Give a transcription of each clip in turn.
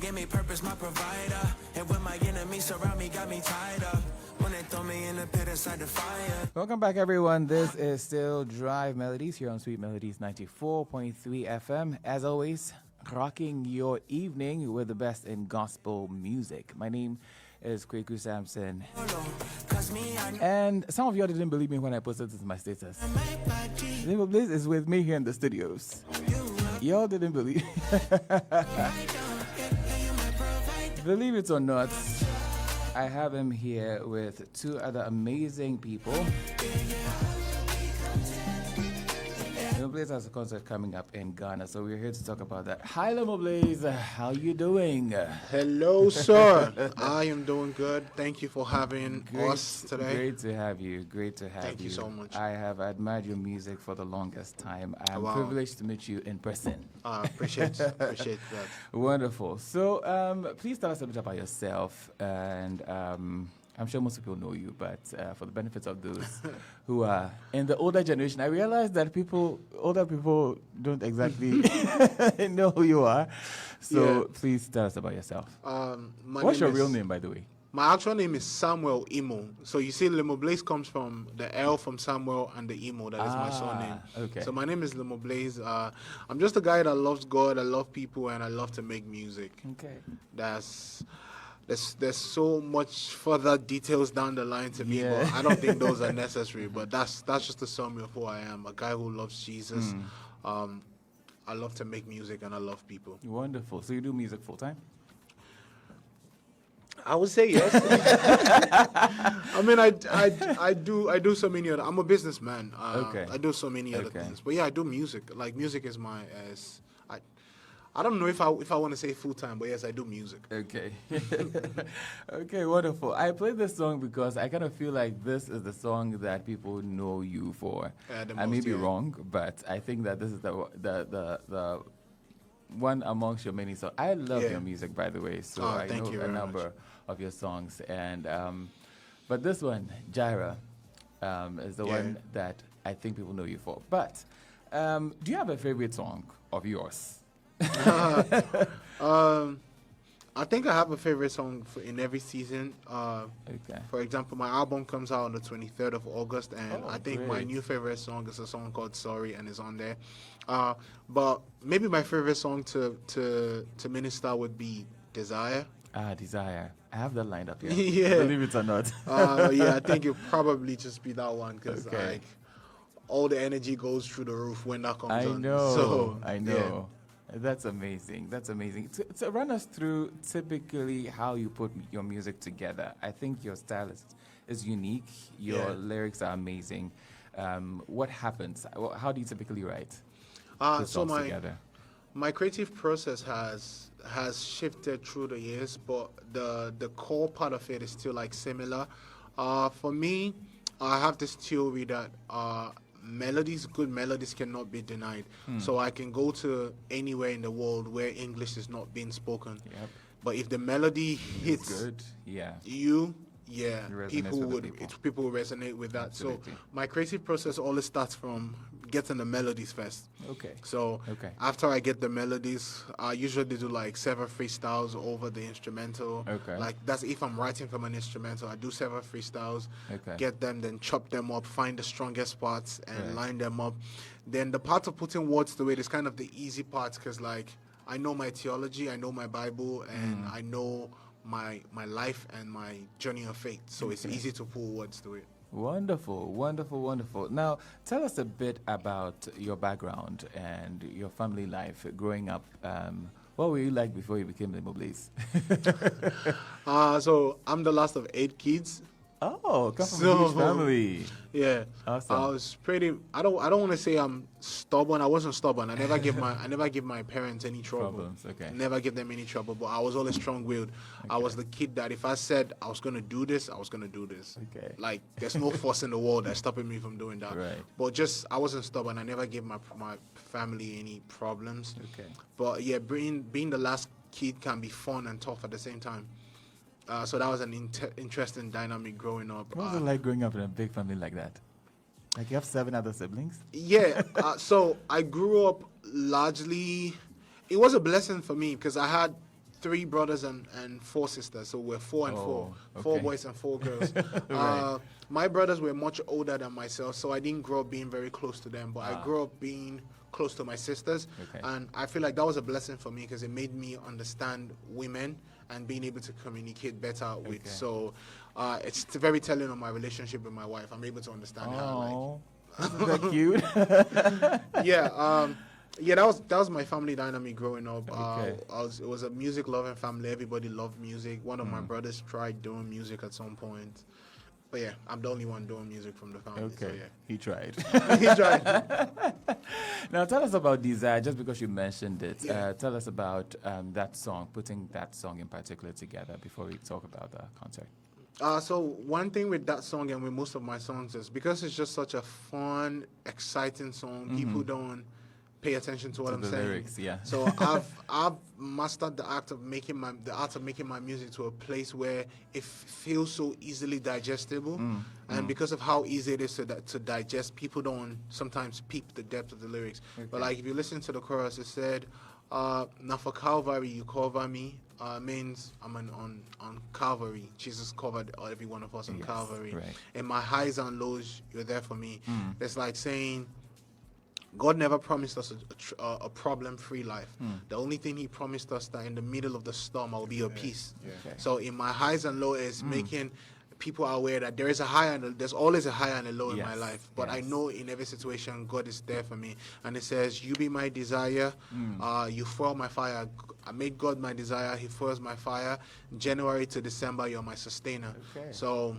give me purpose, my provider. And when my enemies surround me, got me tied up. When they throw me in the pit inside the fire. Welcome back, everyone. This is still Drive Melodies here on Sweet Melodies 94.3 FM. As always, rocking your evening with the best in gospel music. My name is Kwaku Sampson. And some of y'all didn't believe me when I posted this in my status. Limoblaze is with me here in the studios. Y'all didn't believe. Believe it or not, I have him here with two other amazing people. Limoblaze has a concert coming up in Ghana, so we're here to talk about that. Hi, Limoblaze. How you doing? Hello, sir. I am doing good. Thank you for having us today. Great to have you. Great to have you. Thank you so much. I have admired your music for the longest time. I'm privileged to meet you in person. Appreciate that. Wonderful. So, please tell us a bit about yourself and I'm sure most people know you, but for the benefits of those who are in the older generation, I realize that older people don't exactly know who you are. So please tell us about yourself. What's your real name, by the way? My actual name is Samuel Imo. So you see, Limoblaze comes from the L from Samuel and the Imo. That is my surname. Okay. So my name is Limoblaze. I'm just a guy that loves God, I love people, and I love to make music. Okay. There's so much further details down the line to me, but I don't think those are necessary. But that's just a summary of who I am. A guy who loves Jesus. I love to make music and I love people. Wonderful. So you do music full time? I would say yes. I mean, I do so many other. I'm a businessman. Okay. I do so many other things. But yeah, I do music. Like music is my I don't know if I want to say full time, but yes, I do music. Okay. Okay, wonderful. I played this song because I kind of feel like this is the song that people know you for. I may be wrong, but I think that this is the one amongst your many songs. I love your music, by the way, so I know a number of your songs. And but this one, Jaira, is the one that I think people know you for. But do you have a favorite song of yours? I think I have a favorite song in every season. For example, my album comes out on the 23rd of August, and I think my new favorite song is a song called Sorry, and it's on there. But maybe my favorite song to minister would be Desire. Desire. I have that lined up here. Yeah. Believe it or not. Yeah, I think it'll probably just be that one because like all the energy goes through the roof when that comes on. I know. Yeah. That's amazing. That's amazing. So run us through typically how you put your music together. I think your style is unique. Your lyrics are amazing. What happens? How do you typically write songs together? My creative process has shifted through the years, but the core part of it is still like similar. For me, I have this theory that good melodies cannot be denied. So I can go to anywhere in the world where English is not being spoken. Yep. But if the melody hits people will resonate with that. Absolutely. So my creative process always starts from getting the melodies first. Okay. So after I get the melodies, I usually do like several freestyles over the instrumental. Okay. Like that's if I'm writing from an instrumental, I do several freestyles, get them, then chop them up, find the strongest parts and line them up. Then the part of putting words to it is kind of the easy part because like I know my theology, I know my Bible, and I know my life and my journey of faith. So it's easy to put words to it. Wonderful, wonderful, wonderful. Now, tell us a bit about your background and your family life growing up. What were you like before you became Limoblaze? So I'm the last of 8 kids. Oh, come from a huge family. Yeah, awesome. I was pretty. I don't want to say I'm stubborn. I wasn't stubborn. I never give my parents any trouble. Problems, okay. Never give them any trouble. But I was always strong-willed. I was the kid that if I said I was gonna do this, I was gonna do this. Okay. Like there's no force in the world that's stopping me from doing that. Right. But I wasn't stubborn. I never gave my family any problems. Okay. But yeah, being the last kid can be fun and tough at the same time. So that was an interesting dynamic growing up. What was it like growing up in a big family like that? Like you have 7 other siblings? Yeah. So I grew up largely. It was a blessing for me because I had 3 brothers and 4 sisters, so we're 4 and 4. Okay. 4 boys and 4 girls. Right. My brothers were much older than myself, so I didn't grow up being very close to them, but I grew up being close to my sisters. Okay. And I feel like that was a blessing for me because it made me understand women and being able to communicate better with. So it's very telling on my relationship with my wife. I'm able to understand her. Isn't that cute? Yeah, that was my family dynamic growing up. Okay. It was a music loving family. Everybody loved music. One of my brothers tried doing music at some point. But yeah, I'm the only one doing music from the family. Okay, So yeah. he tried. He tried. Now tell us about Desire, just because you mentioned it. Yeah. Tell us about that song, putting that song in particular together before we talk about the concert. So one thing with that song and with most of my songs is because it's just such a fun, exciting song, people don't pay attention to what I'm saying. Lyrics, yeah. So I've mastered the art of making my music to a place where it feels so easily digestible, and because of how easy it is to digest, people don't sometimes peep the depth of the lyrics. Okay. But like if you listen to the chorus, it said, "Now for Calvary you cover me," means I'm on Calvary. Jesus covered every one of us on Calvary. Right. In my highs and lows, you're there for me. It's like saying, God never promised us a problem-free life. The only thing he promised us that in the middle of the storm, I will be your peace. Yeah. Okay. So in my highs and lows is making people aware that there's always a high and a low in my life. But I know in every situation, God is there for me. And it says, you be my desire, you fuel my fire. I made God my desire, he fuels my fire. January to December, you're my sustainer. Okay. So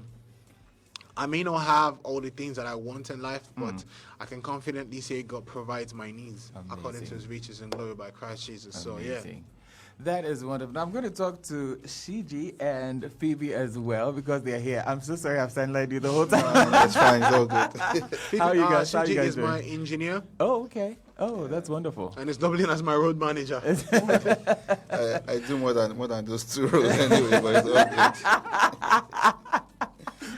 I may not have all the things that I want in life, but I can confidently say God provides my needs according to his riches and glory by Christ Jesus. Amazing. So, yeah. That is wonderful. Now, I'm going to talk to Shiji and Phoebe as well because they're here. I'm so sorry I've sidelined you the whole time. It's fine. It's all good. How are you guys? How you Shiji guys is doing? my engineer. Oh, okay. Oh, that's wonderful. And it's doubling as my road manager. I do more than those 2 roles anyway, but it's all good.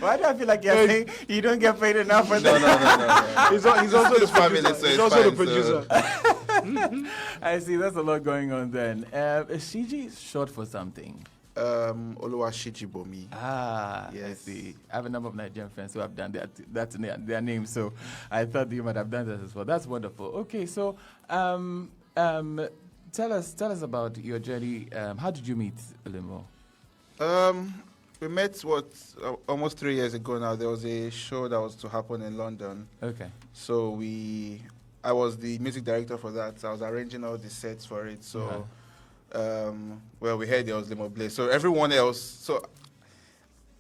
Why do I feel like you're saying you don't get paid enough for that? No. He's also the family, producer. so He's it's also the fine, producer. I see. That's a lot going on then. Shiji is short for something. Oluwashijibomi. Yes. I see. I have a number of Nigerian friends who have done that's their name, so I thought you might have done that as well. That's wonderful. Okay, so tell us about your journey. How did you meet Limo? We met almost 3 years ago now. There was a show that was to happen in London. Okay. So I was the music director for that. I was arranging all the sets for it. So, we heard there was Limoblaze. So everyone else. So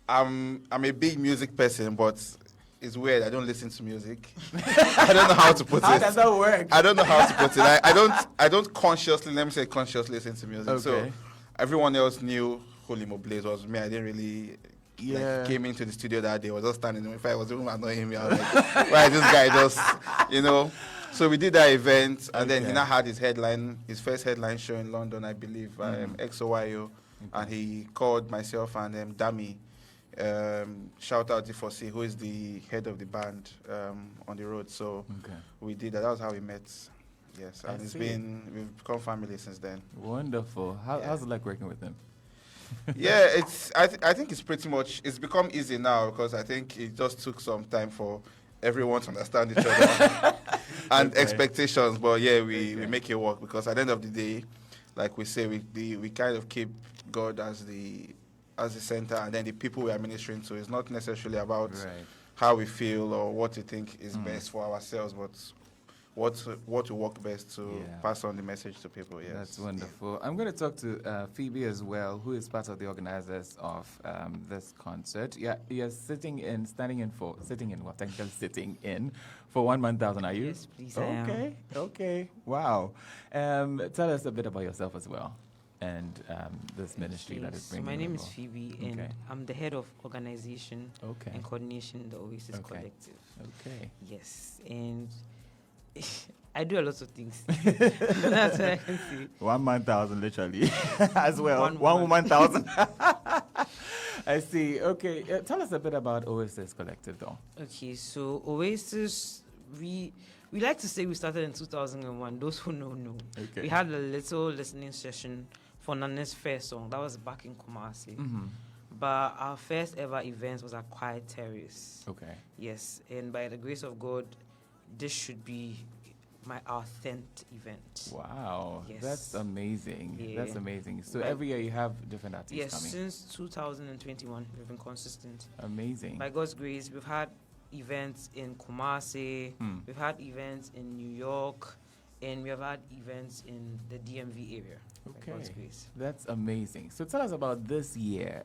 I'm a big music person, but it's weird. I don't listen to music. I don't know how to put it. How does that work? I don't know how to put it. I don't consciously listen to music. Okay. So everyone else knew who Limoblaze was. Me, I didn't really came into the studio that day. I was just standing there. If I was even annoying me, I was like, why is this guy just, So we did that event, and then he now had his first headline show in London, I believe, XOYO, and he called myself and Dami. Shout out D4C, who is the head of the band on the road. So we did that. That was how we met. Yes, and we've become family since then. Wonderful. How's it like working with him? Yeah, I think it's become easy now because I think it just took some time for everyone to understand each other and expectations. But yeah, we make it work because at the end of the day, like we say, we kind of keep God as the center, and then the people we are ministering to is not necessarily about how we feel or what we think is best for ourselves, but what will work best to pass on the message to people. Yes. That's wonderful. I'm going to talk to Phoebe as well, who is part of the organizers of this concert. Yeah, you're sitting in for 1,000. Are you? Yes, please. I am. Okay. Wow. Tell us a bit about yourself as well, and this ministry that is bringing. So my name is Phoebe, and I'm the head of organization and coordination, the Oasis Collective. Okay. Yes, and I do a lot of things. That's what I can see. 1,000 literally as well. One 1,000. I see. Okay. Tell us a bit about Oasis Collective, though. Okay, so Oasis, we like to say we started in 2001. Those who know. Okay. We had a little listening session for Nane's first song. That was back in Kumasi. But our first ever event was at Quiet Terrace. Okay. Yes, and by the grace of God, this should be our 10th event. Wow. Yes. That's amazing. Yeah. That's amazing. So every year you have different artists coming? Yes, since 2021, we've been consistent. Amazing. By God's grace, we've had events in Kumasi, we've had events in New York, and we have had events in the DMV area. Okay, By God's grace. that's amazing. So tell us about this year.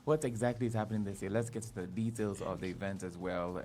What exactly is happening this year? Let's get to the details of the event as well.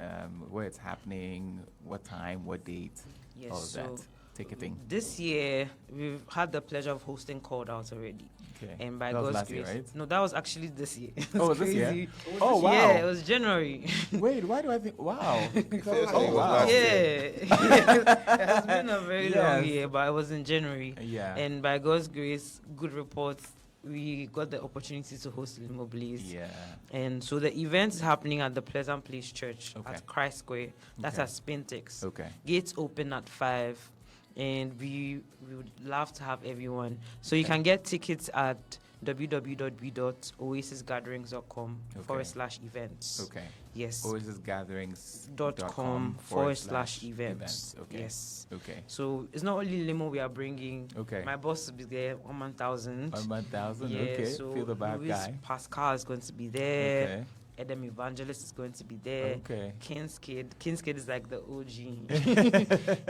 Where it's happening, what time, what date, Yes, all of so that. Ticketing. This year, we've had the pleasure of hosting Called Out already. Okay. And by that was God's last grace. year, right? No, that was actually this year. Oh, this year? Oh, wow. Yeah, it was January. Wait, why do I think? Wow. Oh, wow. Yeah. It has been a very long year, but it was in January. Yeah. And by God's grace, good reports, we got the opportunity to host Limoblaze. Yeah. And so the event is happening at the Pleasant Place Church at Christ Square. That's Okay. at Spintex. Okay. Gates open at 5. And we would love to have everyone. So you can get tickets at www.oasisgatherings.com/events. Okay. Yes. oasisgatherings.com/events. Okay. Yes. Okay. So it's not only limo we are bringing. Okay. My boss will be there, 1,000. 1,000. Yeah, Okay. so Feel the bad Luis guy. Pascal is going to be there. Okay. Edem Evangelist is going to be there. Okay. King's Kid is like the OG.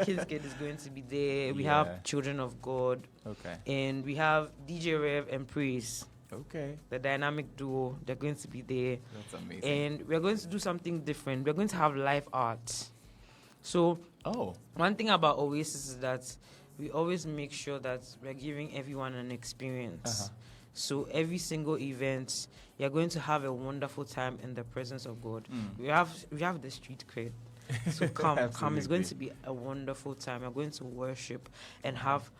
King's Kid is going to be there. We Yeah. have Children of God. Okay. And we have DJ Rev and Praise, Okay. the dynamic duo. They're going to be there. That's amazing. And we're going to do something different. We're going to have live art. So one thing about Oasis is that we always make sure that we're giving everyone an experience. So every single event, you're going to have a wonderful time in the presence of God. We have the street cred. So come. It's going to be a wonderful time. We're going to worship and have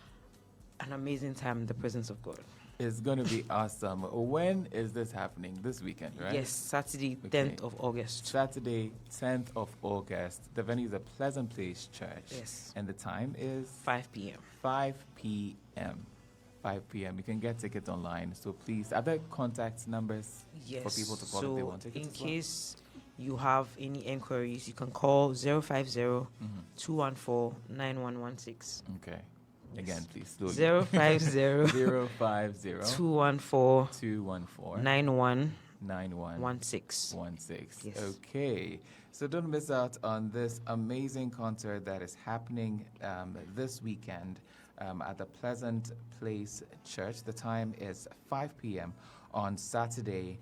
an amazing time in the presence of God. It's going to be awesome. When is this happening? This weekend, right? Yes, Saturday, 10th of August. Saturday, 10th of August. The venue is a Pleasant Place Church. Yes. And the time is? 5 p.m. 5 p.m. 5 p.m. You can get tickets online. So please, are there contact numbers for people to call if they want tickets? In case you have any inquiries, you can call 050-214-9116. Okay. Again, please. 050-214-9116. Yes. Okay. So don't miss out on this amazing concert that is happening this weekend at the Pleasant Place Church. The time is 5 p.m. on Saturday,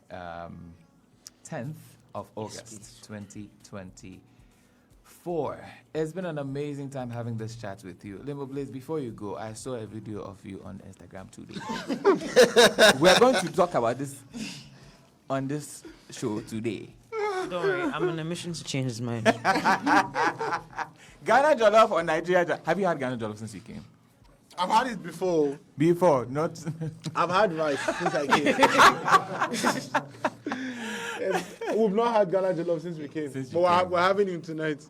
10th of August, 2024. It's been an amazing time having this chat with you. Limoblaze, before you go, I saw a video of you on Instagram today. We're going to talk about this on this show today. Don't worry, I'm on a mission to change his mind. Ghana Jollof or Nigeria Jollof? Have you had Ghana Jollof since you came? I've had it before. Before, not... I've had rice since I came. We've not had Ghana Jollof since we came. But we're having him tonight.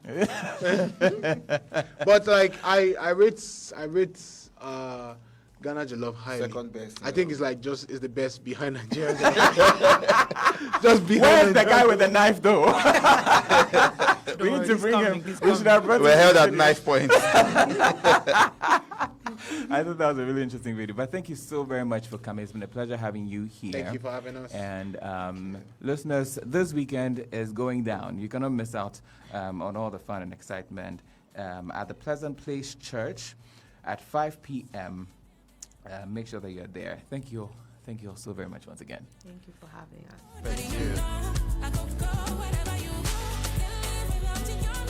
But like, I rate Ghana Jollof highly. Second best. I think it's like it's the best behind Nigeria. Just behind. Where's the guy with the knife though? We need to bring him. We should have brought We're held at knife point. I thought that was a really interesting video. But thank you so very much for coming. It's been a pleasure having you here. Thank you for having us. And listeners, this weekend is going down. You cannot miss out on all the fun and excitement at the Pleasant Place Church at 5 p.m. Make sure that you're there. Thank you. Thank you all so very much once again. Thank you for having us. Thank you.